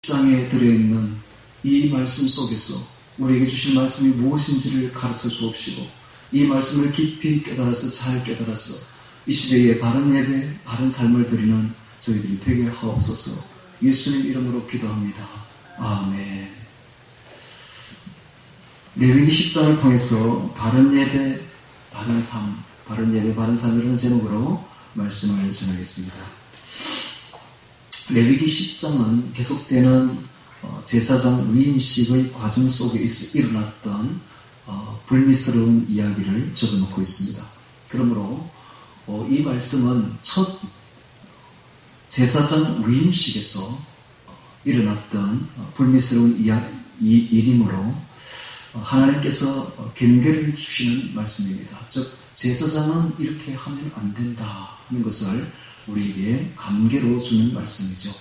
장에 들어있는 이 말씀 속에서 우리에게 주신 말씀이 무엇인지를 가르쳐 주옵시고 이 말씀을 깊이 깨달아서 잘 깨달아서 이 시대에 바른 예배, 바른 삶을 드리는 저희들이 되게 하옵소서. 예수님 이름으로 기도합니다. 아멘. 레위기 10장을 통해서 바른 예배, 바른 삶, 바른 예배, 바른 삶이라는 제목으로 말씀을 전하겠습니다. 레위기 10장은 계속되는 제사장 위임식의 과정 속에 일어났던 불미스러운 이야기를 적어놓고 있습니다. 그러므로 이 말씀은 첫 제사장 위임식에서 일어났던 불미스러운 일이므로 하나님께서 경계를 주시는 말씀입니다. 즉 제사장은 이렇게 하면 안 된다 하는 것을 우리에게 감개로 주는 말씀이죠.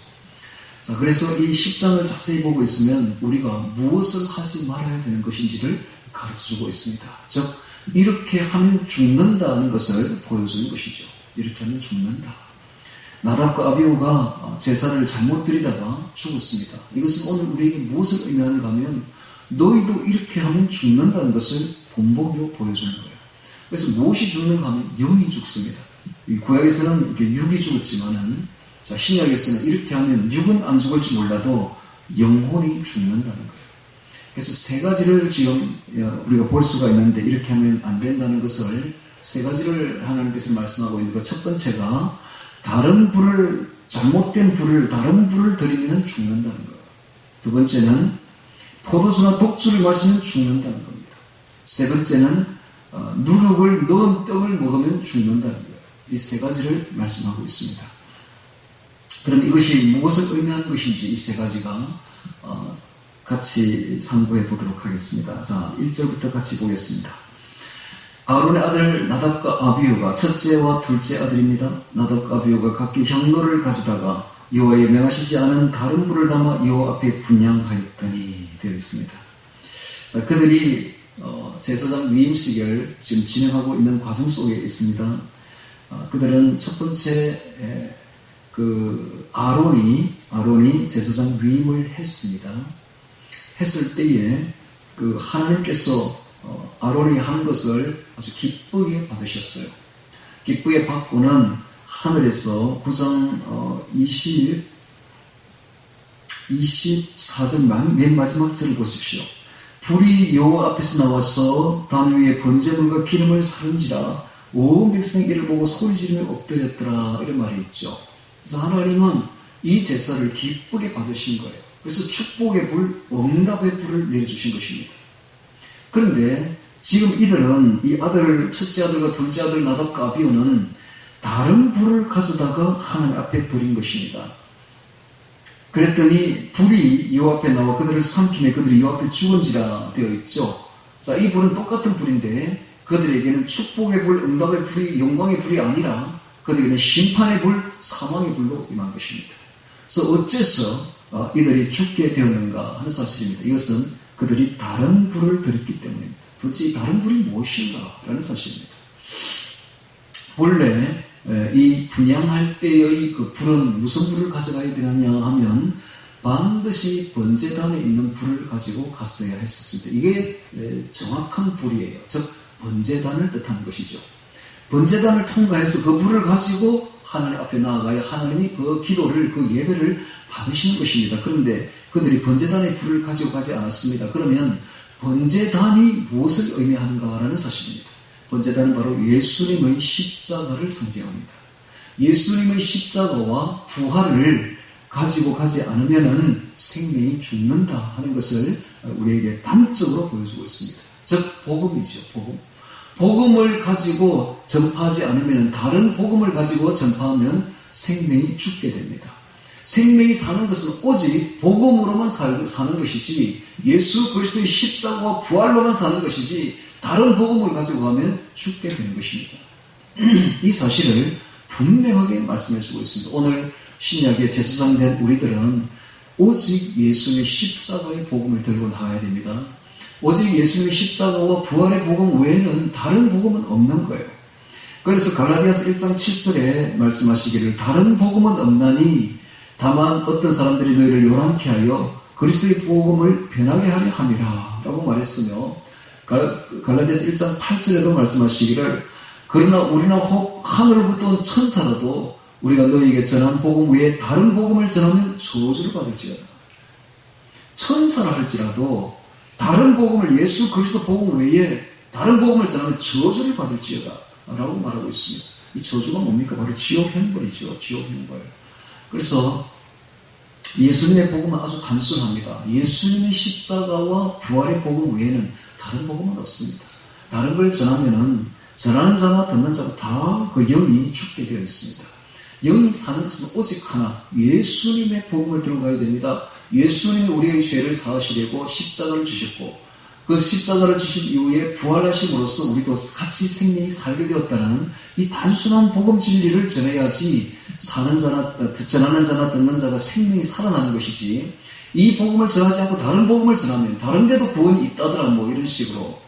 자, 그래서 이 10장을 자세히 보고 있으면 우리가 무엇을 하지 말아야 되는 것인지를 가르쳐주고 있습니다. 즉 이렇게 하면 죽는다는 것을 보여주는 것이죠. 이렇게 하면 죽는다. 나답과 아비후가 제사를 잘못 드리다가 죽었습니다. 이것은 오늘 우리에게 무엇을 의미하는가 하면 너희도 이렇게 하면 죽는다는 것을 본보기로 보여주는 거예요. 그래서 무엇이 죽는가 하면 영이 죽습니다. 구약에서는 이렇게 육이 죽었지만은 신약에서는 이렇게 하면 육은 안 죽을지 몰라도 영혼이 죽는다는 거예요. 그래서 세 가지를 지금 우리가 볼 수가 있는데 이렇게 하면 안 된다는 것을 세 가지를 하나님께서 말씀하고 있는 것. 첫 번째가 잘못된 불을 다른 불을 들이면 죽는다는 거예요. 두 번째는 포도주나 독주를 마시면 죽는다는 겁니다. 세 번째는 누룩을 넣은 떡을 먹으면 죽는다는 거예요. 이 세 가지를 말씀하고 있습니다. 그럼 이것이 무엇을 의미하는 것인지 이 세 가지가 같이 상고해 보도록 하겠습니다. 자, 1절부터 같이 보겠습니다. 아론의 아들 나답과 아비후가 첫째와 둘째 아들입니다. 나답과 아비후가 각기 향로를 가져다가 여호와의 명하시지 않은 다른 불을 담아 여호와 앞에 분향하였더니 되어 있습니다. 자, 그들이 제사장 위임식을 지금 진행하고 있는 과정 속에 있습니다. 그들은 첫 번째 아론이 제사장 위임을 했습니다. 했을 때에 하나님께서 아론이 하는 것을 아주 기쁘게 받으셨어요. 기쁘게 받고는 하늘에서 9장 24절 맨 마지막 절을 보십시오. 불이 여호와 앞에서 나와서 단 위에 번제물과 기름을 사른지라 온 백성이 이를 보고 소리 지르며 엎드렸더라 이런 말이 있죠. 그래서 하나님은 이 제사를 기쁘게 받으신 거예요. 그래서 축복의 불, 응답의 불을 내려주신 것입니다. 그런데 지금 이들은 이 첫째 아들과 둘째 아들 나답과 아비후는 다른 불을 가져다가 하나님 앞에 드린 것입니다. 그랬더니 불이 여호와 앞에 나와 그들을 삼키며 그들이 여호와 앞에 죽은지라 되어 있죠. 자, 이 불은 똑같은 불인데 그들에게는 축복의 불, 응답의 불이, 영광의 불이 아니라 그들에게는 심판의 불, 사망의 불로 임한 것입니다. 그래서 어째서 이들이 죽게 되었는가 하는 사실입니다. 이것은 그들이 다른 불을 드렸기 때문입니다. 도대체 이 다른 불이 무엇인가 라는 사실입니다. 본래 이 분향할 때의 그 불은 무슨 불을 가져가야 되느냐 하면 반드시 번제단에 있는 불을 가지고 갔어야 했었습니다. 이게 정확한 불이에요. 즉 번제단을 뜻하는 것이죠. 번제단을 통과해서 그 불을 가지고 하나님 앞에 나아가야 하나님이 그 기도를, 그 예배를 받으시는 것입니다. 그런데 그들이 번제단의 불을 가지고 가지 않았습니다. 그러면 번제단이 무엇을 의미하는가라는 사실입니다. 번제단은 바로 예수님의 십자가를 상징합니다. 예수님의 십자가와 부활을 가지고 가지 않으면 생명이 죽는다 하는 것을 우리에게 단적으로 보여주고 있습니다. 즉 복음이죠. 복음을 가지고 전파하지 않으면, 다른 복음을 가지고 전파하면 생명이 죽게 됩니다. 생명이 사는 것은 오직 복음으로만 사는 것이지 예수 그리스도의 십자가와 부활로만 사는 것이지 다른 복음을 가지고 가면 죽게 되는 것입니다. 이 사실을 분명하게 말씀해 주고 있습니다. 오늘 신약의 제사장 된 우리들은 오직 예수님의 십자가의 복음을 들고 나가야 됩니다. 오직 예수님의 십자가와 부활의 복음 외에는 다른 복음은 없는 거예요. 그래서 갈라디아서 1장 7절에 말씀하시기를 다른 복음은 없나니 다만 어떤 사람들이 너희를 요란케 하여 그리스도의 복음을 변하게 하려 함이라 라고 말했으며, 갈라디아서 1장 8절에도 말씀하시기를 그러나 우리는 혹 하늘로부터 온 천사라도 우리가 너희에게 전한 복음 외에 다른 복음을 전하면 저주를 받을지어다. 천사라 할지라도 다른 복음을, 예수 그리스도 복음 외에 다른 복음을 전하면 저주를 받을지어다 라고 말하고 있습니다. 이 저주가 뭡니까? 바로 지옥 형벌이죠. 지옥 형벌. 그래서 예수님의 복음은 아주 단순합니다. 예수님의 십자가와 부활의 복음 외에는 다른 복음은 없습니다. 다른 걸 전하면은 전하는 자나 듣는 자가 다 그 영이 죽게 되어 있습니다. 영이 사는 것은 오직 하나, 예수님의 복음을 들어가야 됩니다. 예수님이 우리의 죄를 사하시려고 십자가를 지셨고, 그 십자가를 지신 이후에 부활하심으로써 우리도 같이 생명이 살게 되었다는 이 단순한 복음 진리를 전해야지 전하는 자나 듣는 자가 생명이 살아나는 것이지, 이 복음을 전하지 않고 다른 복음을 전하면 다른 데도 구원이 있다더라 이런 식으로,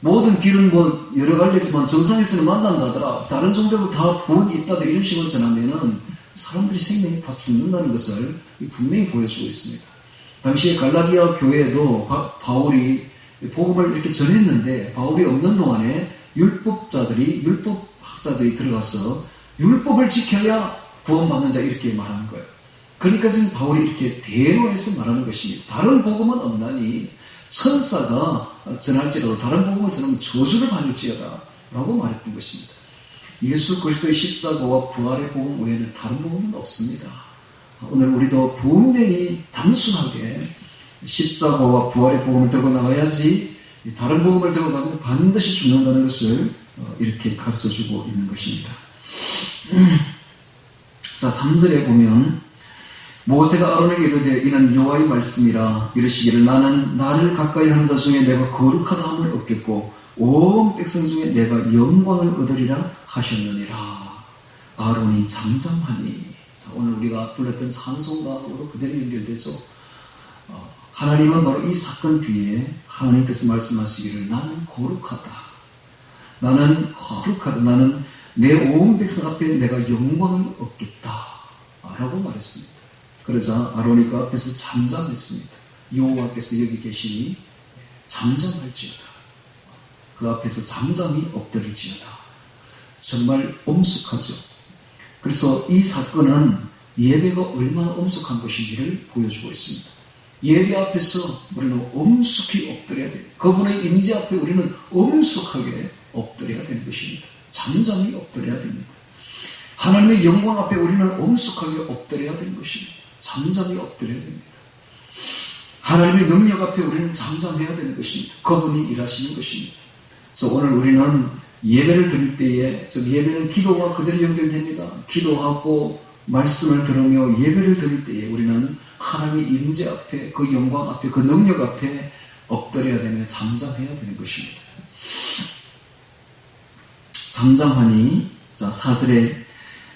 모든 길은 여러 갈래지만 정상에서는 만난다더라, 다른 종교도 다 구원이 있다더라 이런 식으로 전하면은 사람들이 생명이 다 죽는다는 것을 분명히 보여주고 있습니다. 당시에 갈라디아 교회에도 바울이 복음을 이렇게 전했는데, 바울이 없는 동안에 율법학자들이 들어가서 율법을 지켜야 구원받는다 이렇게 말하는 거예요. 그러니까 지금 바울이 이렇게 대로해서 말하는 것입니다. 다른 복음은 없나니 천사가 전할지라도 다른 복음을 전하면 저주를 받을지어다 라고 말했던 것입니다. 예수 그리스도의 십자가와 부활의 복음 외에는 다른 복음은 없습니다. 오늘 우리도 분명히 단순하게 십자가와 부활의 복음을 들고 나가야지, 다른 복음을 들고 나가면 반드시 죽는다는 것을 이렇게 가르쳐주고 있는 것입니다. 자, 3절에 보면 모세가 아론에게 이르되 이는 여호와의 말씀이라 이르시기를 나는 나를 가까이 하는 자 중에 내가 거룩하다 함을 얻겠고 온 백성 중에 내가 영광을 얻으리라 하셨느니라. 아론이 잠잠하니. 자, 오늘 우리가 불렀던 찬송가하고도 그대로 연결되죠. 하나님은 바로 이 사건 뒤에 하나님께서 말씀하시기를 나는 거룩하다, 나는 거룩하다, 나는 내 온 백성 앞에 내가 영광을 얻겠다 라고 말했습니다. 그러자 아론이 그 앞에서 잠잠했습니다. 여호와께서 여기 계시니 잠잠할지어다, 그 앞에서 잠잠히 엎드릴지어다. 정말 엄숙하죠. 그래서 이 사건은 예배가 얼마나 엄숙한 것인지를 보여주고 있습니다. 예배 앞에서 우리는 엄숙히 엎드려야 됩니다. 그분의 임재 앞에 우리는 엄숙하게 엎드려야 되는 것입니다. 잠잠히 엎드려야 됩니다. 하나님의 영광 앞에 우리는 엄숙하게 엎드려야 되는 것입니다. 잠잠히 엎드려야 됩니다. 하나님의 능력 앞에 우리는 잠잠해야 되는 것입니다. 그분이 일하시는 것입니다. 그래서 오늘 우리는 예배를 드릴 때에, 즉 예배는 기도와 그대로 연결됩니다. 기도하고 말씀을 들으며 예배를 드릴 때에 우리는 하나님의 임재 앞에, 그 영광 앞에, 그 능력 앞에 엎드려야 되며 잠잠해야 되는 것입니다. 잠잠하니. 자, 4절에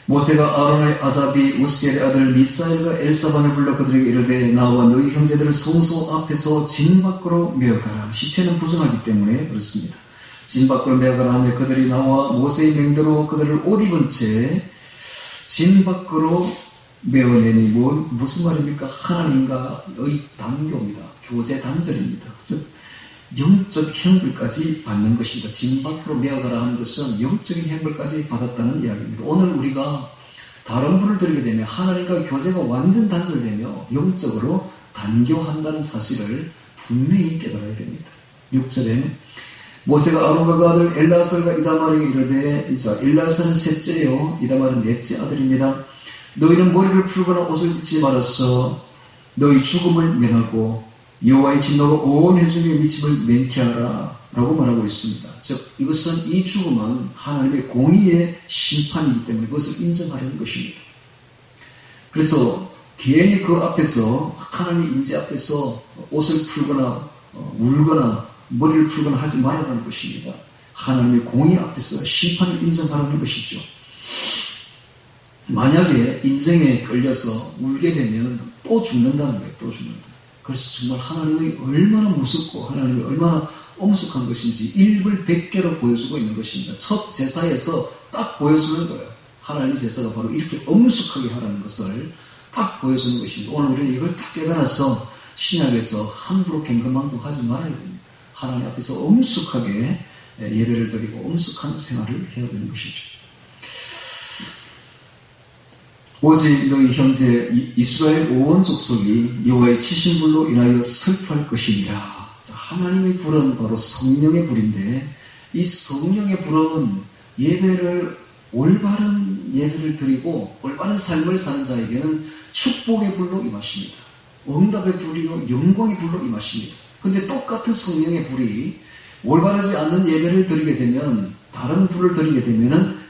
모세가 아론의 아잡이 우스엘의 아들 미사엘과 엘사반을 불러 그들에게 이르되 나와 너희 형제들을 성소 앞에서 진 밖으로 메어가라. 시체는 부정하기 때문에 그렇습니다. 진 밖으로 메어가라 하며 그들이 나와 모세의 명대로 그들을 옷 입은 채 진 밖으로 메어내니 무슨 말입니까? 하나님과의 단교입니다. 교제 단절입니다. 즉 영적 형벌까지 받는 것입니다. 진 밖으로 메어가라 하는 것은 영적인 형벌까지 받았다는 이야기입니다. 오늘 우리가 다른 분을 들게 되면 하나님과 교제가 완전 단절되며 영적으로 단교한다는 사실을 분명히 깨달아야 됩니다. 6절에 모세가 아론과 그 아들 엘라살과 이다말에게 이르되, 엘라살은 셋째요 이다말은 넷째 아들입니다. 너희는 머리를 풀거나 옷을 입지 말아서 너희 죽음을 면하고 여호와의 진노가 온 회중의 미침을 맹케하라 라고 말하고 있습니다. 즉 이것은, 이 죽음은 하나님의 공의의 심판이기 때문에 그것을 인정하려는 것입니다. 그래서 괜히 그 앞에서, 하나님의 임재 앞에서 옷을 풀거나 울거나 머리를 풀거나 하지 말라는 것입니다. 하나님의 공의 앞에서 심판을 인정하라는 것이죠. 만약에 인정에 끌려서 울게 되면 또 죽는다는 거예요. 또 죽는다. 그래서 정말 하나님이 얼마나 무섭고 하나님이 얼마나 엄숙한 것인지 일불 100개로 보여주고 있는 것입니다. 첫 제사에서 딱 보여주는 거예요. 하나님의 제사가 바로 이렇게 엄숙하게 하라는 것을 딱 보여주는 것입니다. 오늘 우리는 이걸 딱 깨달아서 신약에서 함부로 갱금망동하지 말아야 됩니다. 하나님 앞에서 엄숙하게 예배를 드리고 엄숙한 생활을 해야 되는 것이죠. 오직 너희 형제 이스라엘 온 족속이 여호와의 치신 불로 인하여 슬퍼할 것이니라. 자, 하나님의 불은 바로 성령의 불인데 이 성령의 불은 예배를 올바른 예배를 드리고 올바른 삶을 사는 자에게는 축복의 불로 임하십니다. 응답의 불이요 영광의 불로 임하십니다. 근데 똑같은 성령의 불이 올바르지 않는 예배를 드리게 되면 다른 불을 드리게 되면은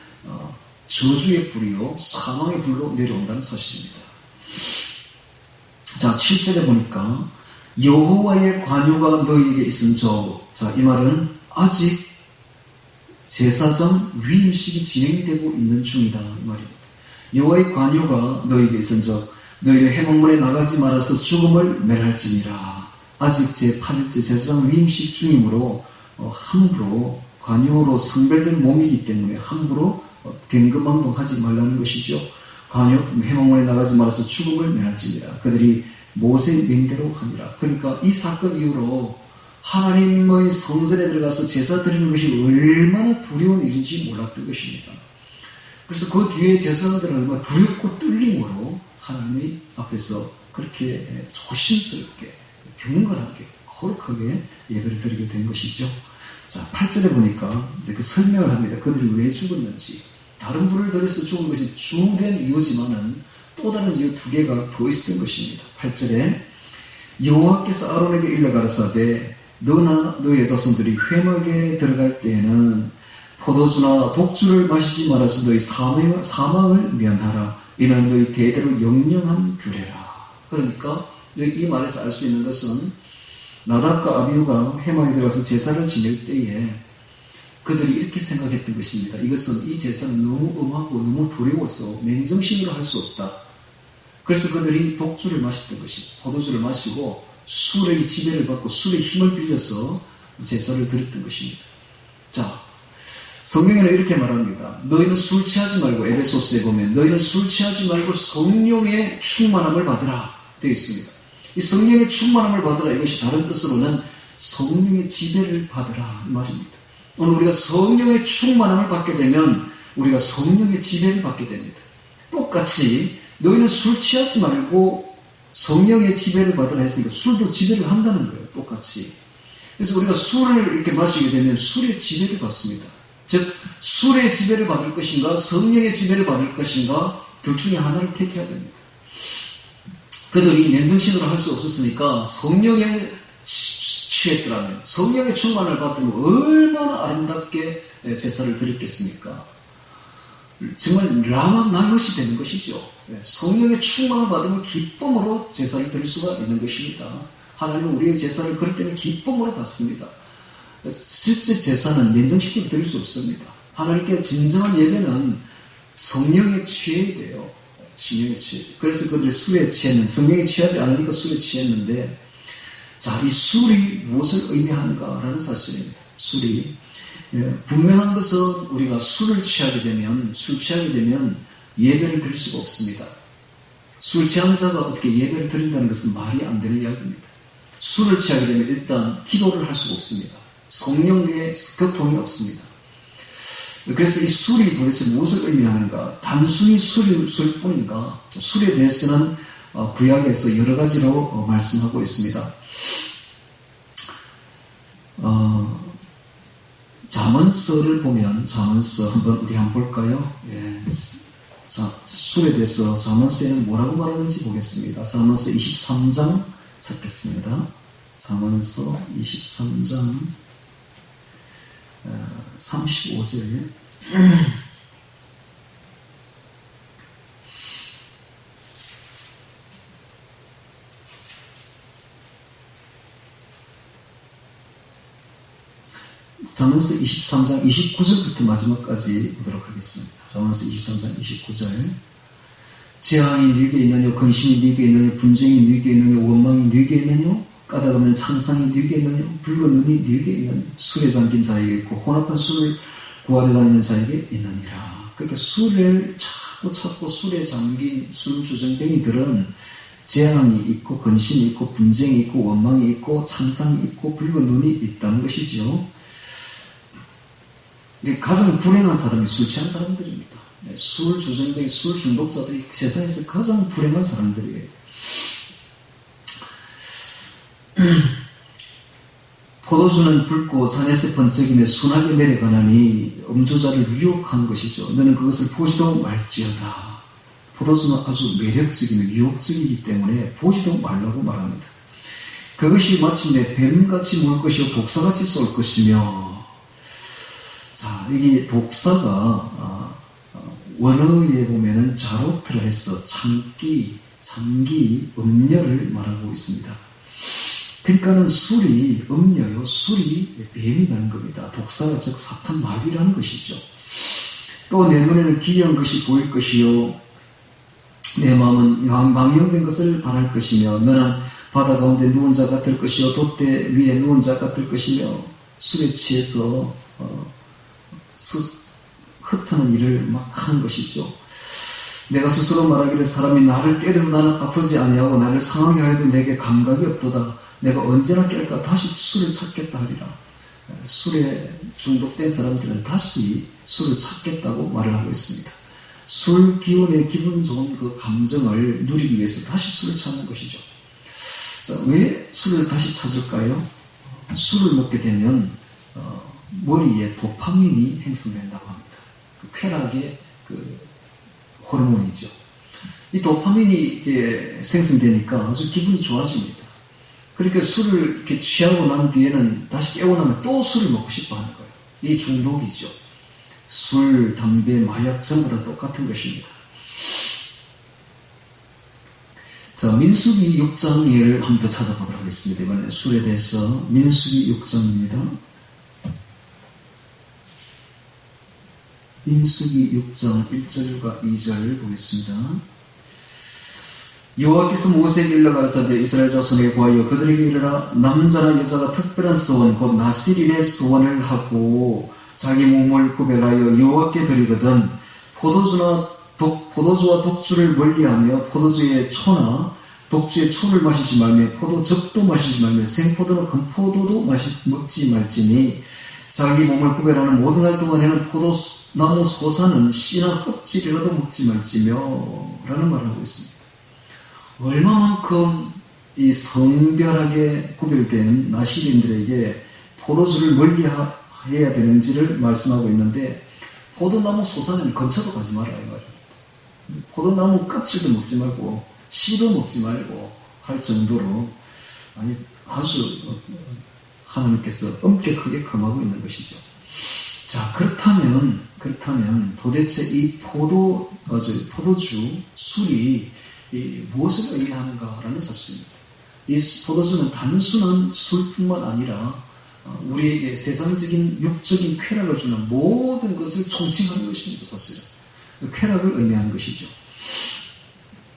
저주의 불이요 사망의 불로 내려온다는 사실입니다. 자, 7절에 보니까 여호와의 관유가 너희에게 있은즉, 자, 이 말은 아직 제사장 위임식이 진행되고 있는 중이다 이 말입니다. 여호와의 관유가 너희에게 있은즉 너희는 회막문에 나가지 말아서 죽음을 멸할지니라. 아직 제8일째 제사장 위임식 중이므로 함부로 관유로 성별된 몸이기 때문에 함부로 갱금망동하지 말라는 것이죠. 관유 회막문에 나가지 말아서 죽음을 멸할지니라. 그들이 모세의 명대로 하니라. 그러니까 이 사건 이후로 하나님의 성전에 들어가서 제사 드리는 것이 얼마나 두려운 일인지 몰랐던 것입니다. 그래서 그 뒤에 제사장들은 얼마나 두렵고 떨림으로 하나님 앞에서 그렇게 조심스럽게 경건하게 거룩하게 예배를 드리게 된 것이죠. 자, 8절에 보니까 이제 그 설명을 합니다. 그들이 왜 죽었는지. 다른 불을 들여서 죽은 것이 주된 이유지만은 또 다른 이유 두 개가 더 있었던 것입니다. 8절에 여호와께서 아론에게 일러 가라사대 너나 너의 자손들이 회막에 들어갈 때에는 포도주나 독주를 마시지 말아서 너희 사망을 면하라. 이는 너희 대대로 영영한 규례라. 그러니까 이 말에서 알 수 있는 것은 나답과 아비후가 회막에 들어가서 제사를 지낼 때에 그들이 이렇게 생각했던 것입니다. 이것은 이 제사는 너무 엄하고 너무 두려워서 맨정신으로 할 수 없다. 그래서 그들이 독주를 마셨던 것입니다. 포도주를 마시고 술의 지배를 받고 술의 힘을 빌려서 제사를 드렸던 것입니다. 자, 성경에는 이렇게 말합니다. 너희는 술 취하지 말고, 에베소스에 보면 너희는 술 취하지 말고 성령의 충만함을 받으라 되어 있습니다. 이 성령의 충만함을 받으라, 이것이 다른 뜻으로는 성령의 지배를 받으라 이 말입니다. 오늘 우리가 성령의 충만함을 받게 되면 우리가 성령의 지배를 받게 됩니다. 똑같이 너희는 술 취하지 말고 성령의 지배를 받으라 했으니까 술도 지배를 한다는 거예요. 똑같이. 그래서 우리가 술을 이렇게 마시게 되면 술의 지배를 받습니다. 즉 술의 지배를 받을 것인가 성령의 지배를 받을 것인가 둘 중에 하나를 택해야 됩니다. 그들이 맨정신으로 할 수 없었으니까 성령에 취했더라면 성령의 충만을 받으면 얼마나 아름답게 제사를 드렸겠습니까? 정말 라마나요시 되는 것이죠. 성령의 충만을 받으면 기쁨으로 제사를 드릴 수가 있는 것입니다. 하나님은 우리의 제사를 그럴 때는 기쁨으로 받습니다. 실제 제사는 맨정신으로 드릴 수 없습니다. 하나님께 진정한 예배는 성령에 취해야 돼요. 성령에 취해. 그래서 그들이 술에 취했는, 성령에 취하지 않으니까 술에 취했는데, 자, 이 술이 무엇을 의미하는가라는 사실입니다. 술이 분명한 것은 우리가 술 취하게 되면 예배를 드릴 수가 없습니다. 술 취한 자가 어떻게 예배를 드린다는 것은 말이 안 되는 이야기입니다. 술을 취하게 되면 일단 기도를 할 수가 없습니다. 성령의 교통이 없습니다. 그래서 이 술이 도대체 무엇을 의미하는가? 단순히 술 뿐인가? 술에 대해서는 구약에서 여러 가지로 말씀하고 있습니다. 잠언서를 보면 잠언서 한번 우리 한번 볼까요? 예. 자, 술에 대해서 잠언서에는 뭐라고 말하는지 보겠습니다. 잠언서 23장 찾겠습니다. 잠언서 23장 35절 잠언서 23장 29절부터 마지막까지 보도록 하겠습니다. 잠언서 23장 29절 재앙이 네게 있느냐 근심이 네게 있느냐 분쟁이 네게 있느냐 원망이 네게 있느냐 까닭없는 창상이 네게 있느냐 붉은 눈이 네게 있느냐 술에 잠긴 자에게 있고 혼합한 술을 구하러 다니는 자에게 있느니라. 그러니까 술을 찾고 술에 잠긴 술주정뱅이들은 재앙이 있고 근심이 있고 분쟁이 있고 원망이 있고 창상이 있고 붉은 눈이 있다는 것이죠. 가장 불행한 사람이 술 취한 사람들입니다. 술 주정뱅이, 술 중독자들이 세상에서 가장 불행한 사람들이에요. 포도주는 붉고 잔에서 번쩍이며 순하게 내려가나니 음주자를 유혹한 것이죠. 너는 그것을 보지도 말지어다. 포도주는 아주 매력적이며 유혹적이기 때문에 보지도 말라고 말합니다. 그것이 마침내 뱀같이 물 것이요 독사같이 쏠 것이며, 자, 이게 독사가 원어에 보면은 자로트라 해서 참기, 음녀를 말하고 있습니다. 그러니까는 술이 음녀요, 술이 뱀이라는 겁니다. 독사가 즉 사탄 마귀라는 것이죠. 또 내 눈에는 기이한 것이 보일 것이요, 내 마음은 망령된 것을 바랄 것이며, 너는 바다 가운데 누운 자 같을 것이요 돛대 위에 누운 자 같을 것이며, 술에 취해서 흩하는 일을 막 하는 것이죠. 내가 스스로 말하기를 사람이 나를 때려도 나는 아프지 아니하고 나를 상하게 하여도 내게 감각이 없도다. 내가 언제나 깰까 다시 술을 찾겠다 하리라. 술에 중독된 사람들은 다시 술을 찾겠다고 말을 하고 있습니다. 술 기운의 기분 좋은 그 감정을 누리기 위해서 다시 술을 찾는 것이죠. 자, 왜 술을 다시 찾을까요? 술을 먹게 되면 머리에 도파민이 형성된다고 합니다. 그 쾌락의 그 호르몬이죠. 이 도파민이 이렇게 생성되니까 아주 기분이 좋아집니다. 그러니까 술을 이렇게 취하고 난 뒤에는 다시 깨고 나면 또 술을 먹고 싶어 하는 거예요. 이 중독이죠. 술, 담배, 마약 전부 다 똑같은 것입니다. 자, 민수기 6장 예를 한번 더 찾아보도록 하겠습니다. 이번에 술에 대해서 민수기 6장입니다. 민수기 6장 1절과 2절 보겠습니다. 여호와께서 모세에게 일러가라사대 이스라엘 자손에게 보하여 그들에게 이르라. 남자나 여자가 특별한 서원 곧 나실인의 서원을 하고 자기 몸을 구별하여 여호와께 드리거든 포도주와 독주를 멀리하며 포도주의 초나 독주의 초를 마시지 말며 포도즙도 마시지 말며 생포도나 금포도도 먹지 말지니 자기 몸을 구별하는 모든 날 동안에는 포도나무 소사는 씨나 껍질이라도 먹지 말지며 라는 말을 하고 있습니다. 얼마만큼 이 성별하게 구별된 나실인들에게 포도주를 멀리해야 되는지를 말씀하고 있는데, 포도나무 소사는 근처도 가지 말아야 말입니다. 포도나무 껍질도 먹지 말고 씨도 먹지 말고 할 정도로 아주 하나님께서 엄격하게 금하고 있는 것이죠. 자, 그렇다면 도대체 이 포도주, 술이 무엇을 의미하는가라는 사실입니다. 이 포도주는 단순한 술뿐만 아니라 우리에게 세상적인 육적인 쾌락을 주는 모든 것을 총칭하는 것입니다. 사실은 쾌락을 의미하는 것이죠.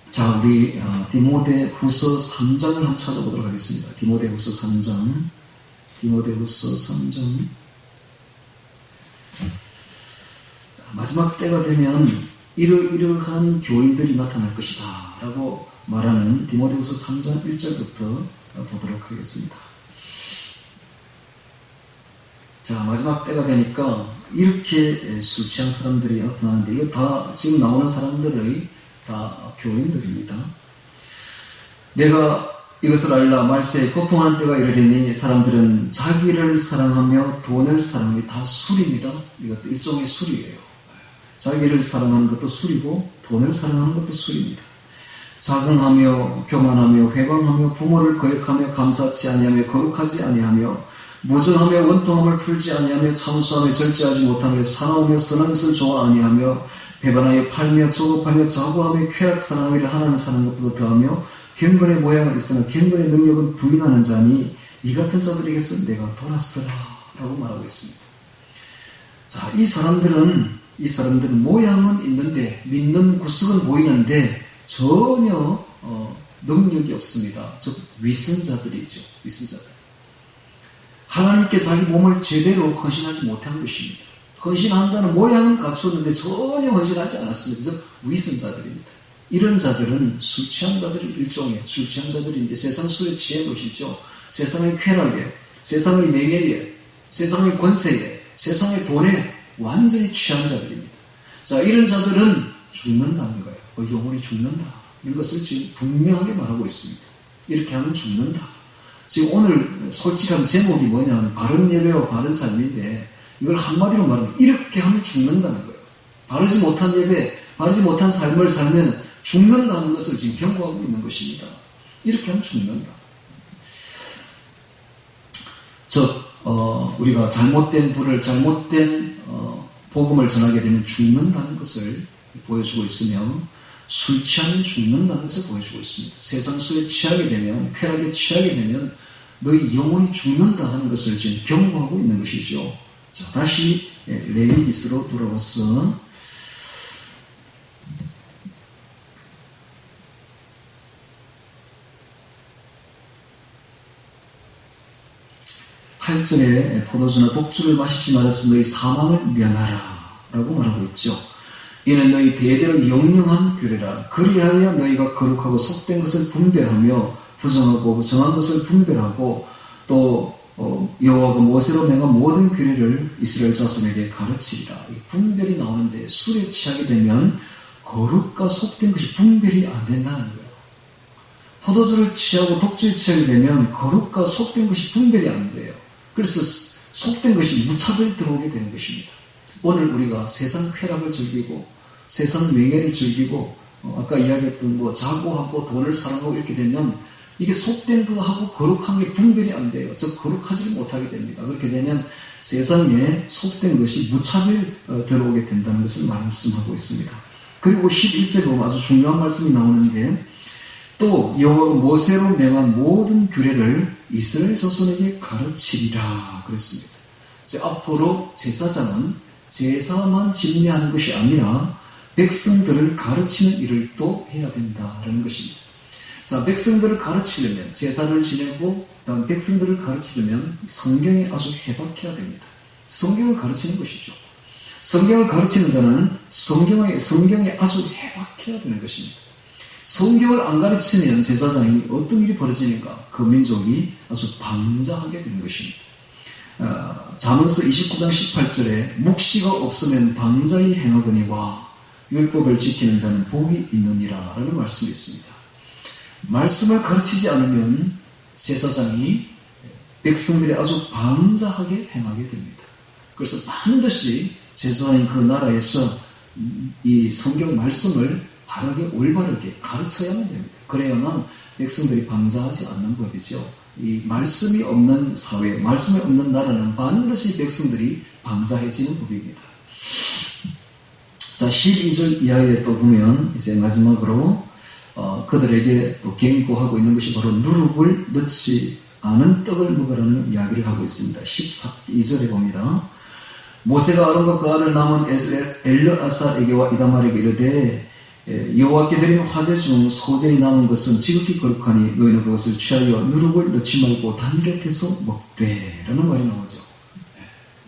자, 우리 디모데후서 3장을 한번 찾아보도록 하겠습니다. 디모데후서 3장. 자, 마지막 때가 되면 이러한 교인들이 나타날 것이다 라고 말하는 디모데후서 3장 1절부터 보도록 하겠습니다. 자, 마지막 때가 되니까 이렇게 술 취한 사람들이 나타나는데, 이거 다 지금 나오는 사람들의 다 교인들입니다. 내가 이것을 알라. 말세에 고통하는 때가 이르리니 사람들은 자기를 사랑하며 돈을 사랑하며, 다 술입니다. 이것도 일종의 술이에요. 자기를 사랑하는 것도 술이고 돈을 사랑하는 것도 술입니다. 자긍하며 교만하며 회방하며 부모를 거역하며 감사치 아니하며 거룩하지 아니하며 무정하며 원통함을 풀지 아니하며 참수하며 절제하지 못하며 사나우며 선한 것을 좋아 아니하며 배반하여 팔며 조급하며 자고하며 쾌락 사랑하기를 하나님 사는 것보다 더하며 경건의 모양은 있으나 경건의 능력은 부인하는 자니 이 같은 자들에게서 내가 돌았으라 라고 말하고 있습니다. 자, 이 사람들은 모양은 있는데, 믿는 구석은 보이는데 전혀 능력이 없습니다. 즉 위선자들이죠. 위선자들. 하나님께 자기 몸을 제대로 헌신하지 못한 것입니다. 헌신한다는 모양은 갖추었는데 전혀 헌신하지 않았습니다. 그래서 위선자들입니다. 이런 자들은 술 취한 자들이 일종의 술 취한 자들인데 세상 술에 취해 것이죠. 세상의 쾌락에, 세상의 명예에, 세상의 권세에, 세상의 돈에 완전히 취한 자들입니다. 자, 이런 자들은 죽는다는 거예요. 영혼이 죽는다. 이런 것을 지금 분명하게 말하고 있습니다. 이렇게 하면 죽는다. 지금 오늘 솔직한 제목이 뭐냐면 바른 예배와 바른 삶인데 이걸 한마디로 말하면 이렇게 하면 죽는다는 거예요. 바르지 못한 예배, 바르지 못한 삶을 살면 죽는다는 것을 지금 경고하고 있는 것입니다. 이렇게 하면 죽는다. 우리가 잘못된 불을, 잘못된 복음을 전하게 되면 죽는다는 것을 보여주고 있으며 술 취하면 죽는다는 것을 보여주고 있습니다. 세상 술에 취하게 되면, 쾌락에 취하게 되면 너희 영혼이 죽는다 하는 것을 지금 경고하고 있는 것이죠. 자, 다시 레위기스로 돌아와서 8절에 포도주나 독주를 마시지 말았으면 너희 사망을 면하라 라고 말하고 있죠. 이는 너희 대대로 영영한 규례라. 그리하여 너희가 거룩하고 속된 것을 분별하며 부정하고 정한 것을 분별하고 또 여호와가 모세로 명한 모든 규례를 이스라엘 자손에게 가르치리라. 이 분별이 나오는데 술에 취하게 되면 거룩과 속된 것이 분별이 안 된다는 거예요. 포도주를 취하고 독주에 취하게 되면 거룩과 속된 것이 분별이 안 돼요. 그래서 속된 것이 무차별 들어오게 되는 것입니다. 오늘 우리가 세상 쾌락을 즐기고 세상 명예를 즐기고 아까 이야기했던 자고하고 돈을 사랑하고 이렇게 되면 이게 속된 거하고 거룩한 게 분별이 안 돼요. 즉 거룩하지 못하게 됩니다. 그렇게 되면 세상에 속된 것이 무차별 들어오게 된다는 것을 말씀하고 있습니다. 그리고 11절에 보면 아주 중요한 말씀이 나오는데 또 여호와가 모세로 명한 모든 규례를 이스라엘 자손에게 가르치리라 그랬습니다. 앞으로 제사장은 제사만 집례하는 것이 아니라 백성들을 가르치는 일을 또 해야 된다라는 것입니다. 자, 백성들을 가르치려면 제사를 지내고 그다음 백성들을 가르치려면 성경에 아주 해박해야 됩니다. 성경을 가르치는 것이죠. 성경을 가르치는 자는 성경에 아주 해박해야 되는 것입니다. 성경을 안 가르치면 제사장이 어떤 일이 벌어지는가? 그 민족이 아주 방자하게 되는 것입니다. 잠언서 29장 18절에 묵시가 없으면 방자히 행하거니와 율법을 지키는 자는 복이 있느니라 라는 말씀이 있습니다. 말씀을 가르치지 않으면 제사장이 백성들이 아주 방자하게 행하게 됩니다. 그래서 반드시 제사장이 그 나라에서 이 성경 말씀을 바르게 올바르게 가르쳐야만 됩니다. 그래야만 백성들이 방자하지 않는 법이죠. 이 말씀이 없는 사회, 말씀이 없는 나라는 반드시 백성들이 방자해지는 법입니다. 자, 12절 이하에 또 보면 이제 마지막으로 그들에게 또 경고하고 있는 것이 바로 누룩을 넣지 않은 떡을 먹으라는 이야기를 하고 있습니다. 12절에 봅니다. 모세가 아론과 그 아들 남은 엘르아살에게와 이다말에게 이르되 여호와께 드린 화제 중 소재에 남은 것은 지극히 거룩하니 너희는 그것을 취하여 누룩을 넣지 말고 단 곁에서 먹되 라는 말이 나오죠.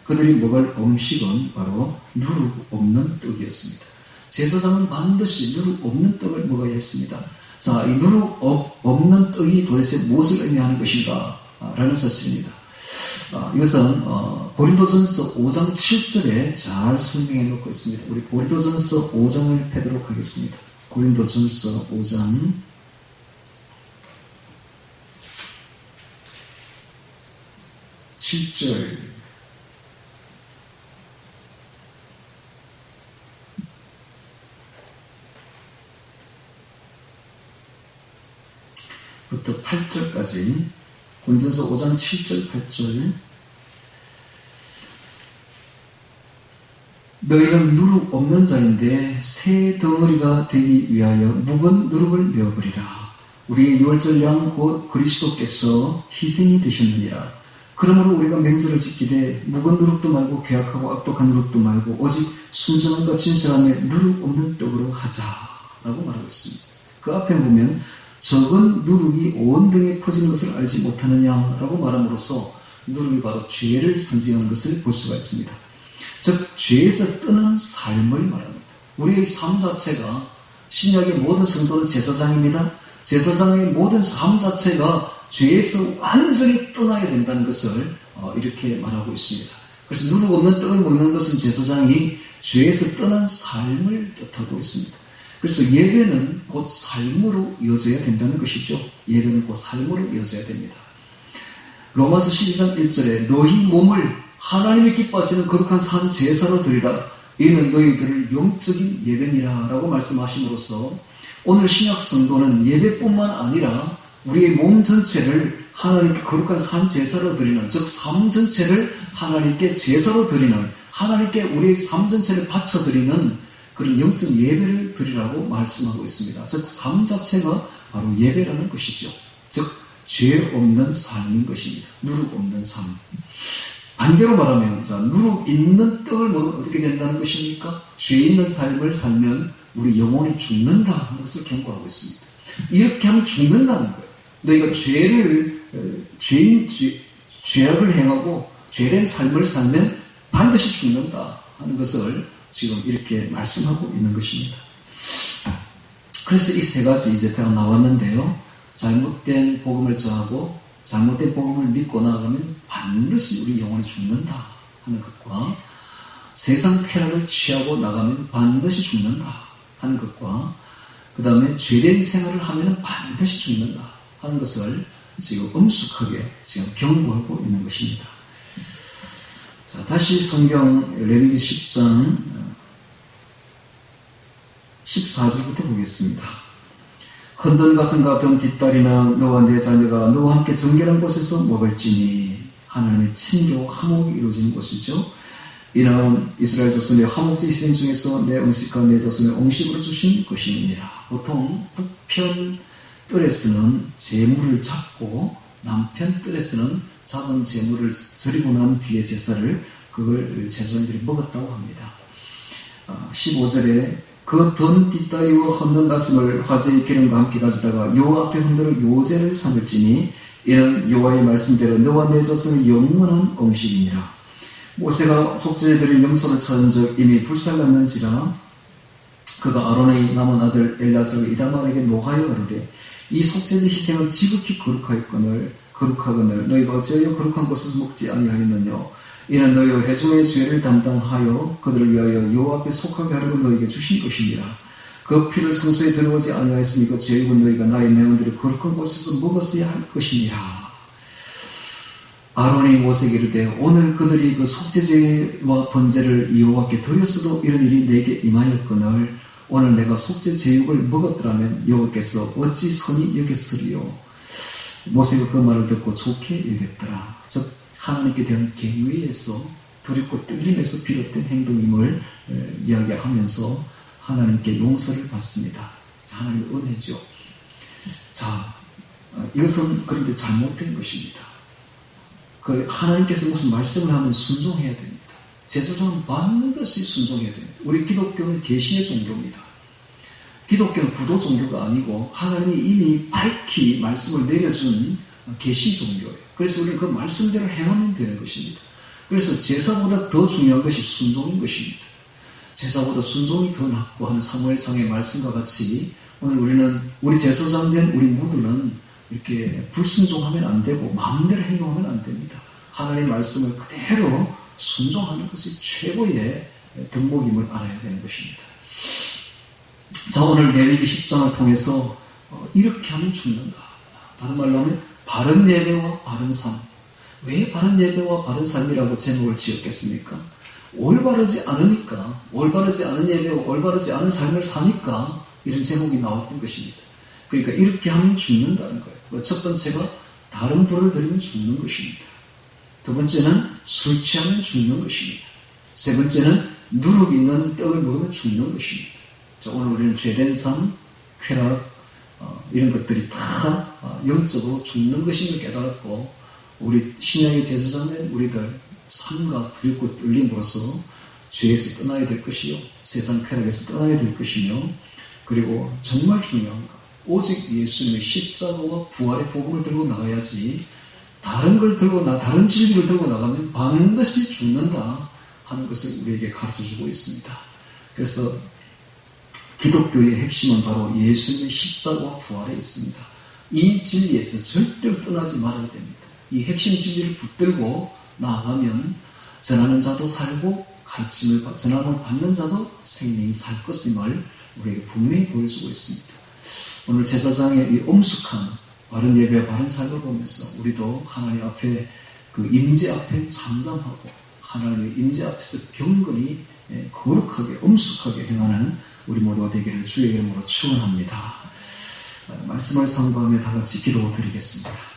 그들이 먹을 음식은 바로 누룩 없는 떡이었습니다. 제사장은 반드시 누룩 없는 떡을 먹어야 했습니다. 자, 이 누룩 없는 떡이 도대체 무엇을 의미하는 것인가 라는 사실입니다. 이것은 고린도전서 5장 7절에 잘 설명해 놓고 있습니다. 우리 고린도전서 5장을 펴도록 하겠습니다. 고린도전서 5장 7절 부터 8절까지 고린도전서 5장 7절 8절 너희는 누룩 없는 자인데 새 덩어리가 되기 위하여 묵은 누룩을 내어버리라. 우리의 유월절 양 곧 그리스도께서 희생이 되셨느니라. 그러므로 우리가 맹세를 지키되 묵은 누룩도 말고 괴악하고 악독한 누룩도 말고 오직 순전함과 진실함에 누룩 없는 떡으로 하자라고 말하고 있습니다. 그 앞에 보면 적은 누룩이 온 등에 퍼지는 것을 알지 못하느냐라고 말함으로써 누룩이 바로 죄를 상징하는 것을 볼 수가 있습니다. 즉 죄에서 떠난 삶을 말합니다. 우리의 삶 자체가 신약의 모든 성도는 제사장입니다. 제사장의 모든 삶 자체가 죄에서 완전히 떠나야 된다는 것을 이렇게 말하고 있습니다. 그래서 누룩 없는 떡을 먹는 것은 제사장이 죄에서 떠난 삶을 뜻하고 있습니다. 그래서 예배는 곧 삶으로 이어져야 된다는 것이죠. 예배는 곧 삶으로 이어져야 됩니다. 로마서 12장 1절에 너희 몸을 하나님이 기뻐하시는 거룩한 산 제사로 드리라. 이는 너희들을 영적인 예배니라 라고 말씀하심으로써 오늘 신약 성도는 예배뿐만 아니라 우리의 몸 전체를 하나님께 거룩한 산 제사로 드리는, 즉 삶 전체를 하나님께 제사로 드리는, 하나님께 우리의 삶 전체를 바쳐드리는 그런 영적 예배를 드리라고 말씀하고 있습니다. 즉 삶 자체가 바로 예배라는 것이죠. 즉 죄 없는 삶인 것입니다. 누룩 없는 삶. 반대로 말하면 누룩 있는 떡을 먹으면 어떻게 된다는 것입니까? 죄 있는 삶을 살면 우리 영혼이 죽는다 하는 것을 경고하고 있습니다. 이렇게 하면 죽는다는 거예요. 너희가 죄악을 행하고 죄된 삶을 살면 반드시 죽는다 하는 것을 지금 이렇게 말씀하고 있는 것입니다. 그래서 이 세 가지 이제 다 나왔는데요. 잘못된 복음을 저하고 잘못된 복음을 믿고 나아가면 반드시 우리 영혼이 죽는다 하는 것과 세상 쾌락을 취하고 나가면 반드시 죽는다 하는 것과 그 다음에 죄된 생활을 하면 반드시 죽는다 하는 것을 지금 엄숙하게 지금 경고하고 있는 것입니다. 자, 다시 성경 레위기 10장 14절부터 보겠습니다. 흔든 가슴과 든 뒷다리나 너와 내 자녀가 너와 함께 정결한 곳에서 먹을지니 하나님의 친교 화목이 이루어지는 곳이죠. 이는 이스라엘 자손의 화목제 희생 중에서 내 음식과 내 자손의 음식으로 주신 것이니라. 보통 북편 뜰에서는 제물을 잡고 남편 뜰에서는 잡은 제물을 드리고 난 뒤에 제사를 그걸 제사장들이 먹었다고 합니다. 15절에 그 든 뒷다리와 흔든 가슴을 화제의 기름과 함께 가져다가 여호와 앞에 흔들어 요제를 삼을지니 이는 여호와의 말씀대로 너와 내 자손의 영원한 음식이니라. 모세가 속죄제들의 염소를 찾은즉 이미 불살랐는지라 그가 아론의 남은 아들 엘리아사를 이다말에게 노하여 가로되 이 속죄제 희생은 지극히 거룩하거늘 너희가 어찌하여 거룩한 것을 먹지 아니하였느냐. 이는 너희로 회중의 죄를 담당하여 그들을 위하여 여호와 앞에 속하게 하려고 너희에게 주신 것이니라. 그 피를 성소에 들어오지 아니하였으니 그 죄육은 너희가 나의 명언들을 거룩한 곳에서 먹었어야 할 것이니라. 아론이 모세에게 이르되 오늘 그들이 그 속죄제와 번제를 여호와께 드렸어도 이런 일이 내게 임하였거늘 오늘 내가 속죄 제육을 먹었더라면 여호와께서 어찌 선히 여겼으리요. 모세가 그 말을 듣고 좋게 여겼더라. 즉 하나님께 대한 경외에서 두렵고 떨림에서 비롯된 행동임을 이야기하면서 하나님께 용서를 받습니다. 하나님의 은혜죠. 자, 이것은 그런데 잘못된 것입니다. 하나님께서 무슨 말씀을 하면 순종해야 됩니다. 제사장은 반드시 순종해야 됩니다. 우리 기독교는 계시의 종교입니다. 기독교는 구도 종교가 아니고 하나님이 이미 밝히 말씀을 내려준 계시 종교예요. 그래서 우리는 그 말씀대로 행하면 되는 것입니다. 그래서 제사보다 더 중요한 것이 순종인 것입니다. 제사보다 순종이 더 낫고 하는 사무엘상의 말씀과 같이 오늘 우리는 우리 제사장된 우리 모두는 이렇게 불순종하면 안 되고 마음대로 행동하면 안 됩니다. 하나님의 말씀을 그대로 순종하는 것이 최고의 덕목임을 알아야 되는 것입니다. 자, 오늘 레위기 10장을 통해서 이렇게 하면 죽는다. 다른 말로 하면 바른 예배와 바른 삶. 왜 바른 예배와 바른 삶이라고 제목을 지었겠습니까? 올바르지 않으니까, 올바르지 않은 예배와 올바르지 않은 삶을 사니까 이런 제목이 나왔던 것입니다. 그러니까 이렇게 하면 죽는다는 거예요. 첫 번째가 다른 불을 들이면 죽는 것입니다. 두 번째는 술 취하면 죽는 것입니다. 세 번째는 누룩 있는 떡을 먹으면 죽는 것입니다. 자, 오늘 우리는 죄된 삶, 쾌락, 이런 것들이 다 영적으로 죽는 것임을 깨달았고 우리 신약의 제사장된 우리들 삶과 두렵고 떨림으로써 죄에서 떠나야 될 것이요 세상 쾌락에서 떠나야 될 것이며 그리고 정말 중요한 것 오직 예수님의 십자가와 부활의 복음을 들고 나가야지 다른 걸 들고 다른 진리를 들고 나가면 반드시 죽는다 하는 것을 우리에게 가르쳐주고 있습니다. 그래서 기독교의 핵심은 바로 예수님의 십자가와 부활에 있습니다. 이 진리에서 절대로 떠나지 말아야 됩니다. 이 핵심 진리를 붙들고 나아가면 전하는 자도 살고 전함을 받는 자도 생명이 살 것임을 우리에게 분명히 보여주고 있습니다. 오늘 제사장의 이 엄숙한 바른 예배, 바른 삶을 보면서 우리도 하나님 앞에 그 임재 앞에 잠잠하고 하나님의 임재 앞에서 경건히 거룩하게 엄숙하게 행하는 우리 모두가 되기를 주의 이름으로 축원합니다. 말씀을 상고하며 다 같이 기도드리겠습니다.